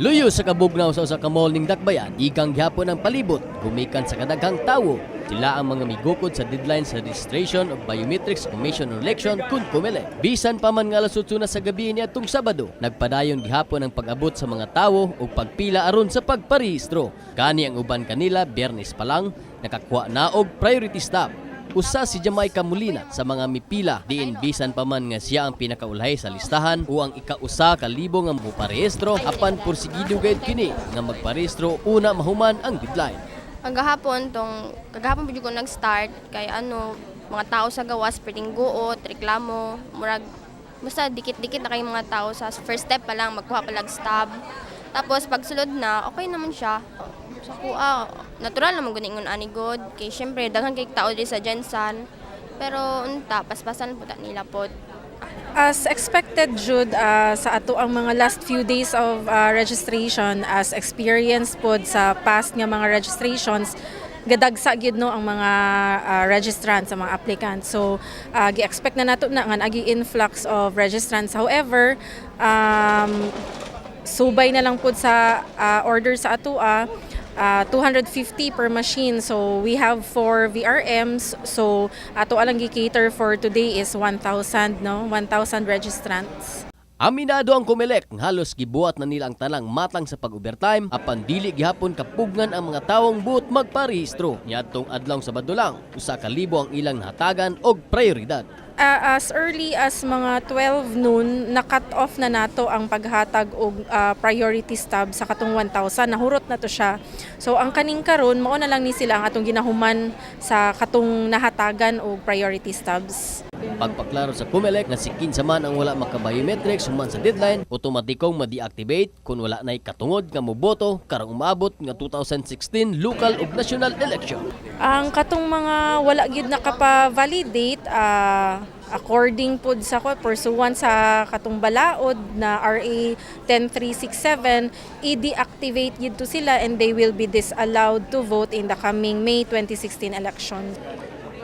Luyo sa kabugnaw sa usa ka mall ning Dakbayan, igang gihapon ang palibot, gumikan sa kadaghang tawo. Sila ang mga migukod sa deadline sa registration of biometrics commission on election kun kumele. Bisan pa man nga alas 8 na sa gabi niadtong Sabado, nagpadayon gihapon ang pag-abot sa mga tawo ug pagpila aron sa pagparehistro. Kani ang uban kanila Biyernes pa lang nakakuha na og priority stop. Usa si Jamaica Molina sa mga mipila diin bisan pa man nga siya ang pinakaulhay sa listahan o ang ika-usa ka libo nga moparehistro apan porsigido gayud kini nga magparehistro una mahuman ang deadline. Kagahapon pud ko nag-start kay mga tao sa gawas perting guot, reklamo, murag basta dikit-dikit na kay mga tao sa first step pa lang magkuha pa lag stub. Tapos pagsulod na, okay naman siya. Sa kuha, natural naman guningon ani god. Kay syempre daghan kay tao diri sa Jensan. Pero unta paspasan po ta nila pod. As expected, Jude, sa ato ang mga last few days of registration, as experience pod sa past nga mga registrations, gadagsa gyud no ang mga registrants, sa mga applicants. So, gi-expect na nato na nga agi influx of registrants. However, subay na lang pod sa order sa ato 250 per machine. So we have 4 VRMs. So ato alang gi-cater for today is 1,000 registrants. Aminado ang Comelec, halos gibuhat na nila ang tanang matang sa pag-overtime apan dili gihapon kapugnan ang mga tawong buot magparehistro. Niadtong adlaw Sabado lang, 1,000 ang ilang nahatagan og prioridad. As early as mga 12 noon, na-cut off na nato ang paghatag og priority stub sa katong 1,000. Nahurot na to siya. So ang kaning karon mao na lang ni sila ang atong ginahuman sa katong nahatagan og priority stubs. Pagpaklaro sa Comelec nga si kinsa man ang wala maka-biometrics human sa deadline, otomatikong ma-deactivate kung wala na'y katungod nga moboto karong umabot nga 2016 local ug national election. Ang katong mga wala gyud nakapa-validate according pod sa pursuant sa katong balaod na RA 10367, i-deactivate gyud to sila and they will be disallowed to vote in the coming May 2016 election.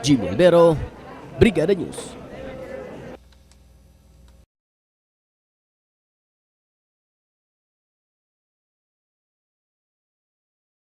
Jimmy Olvero, Brigada News.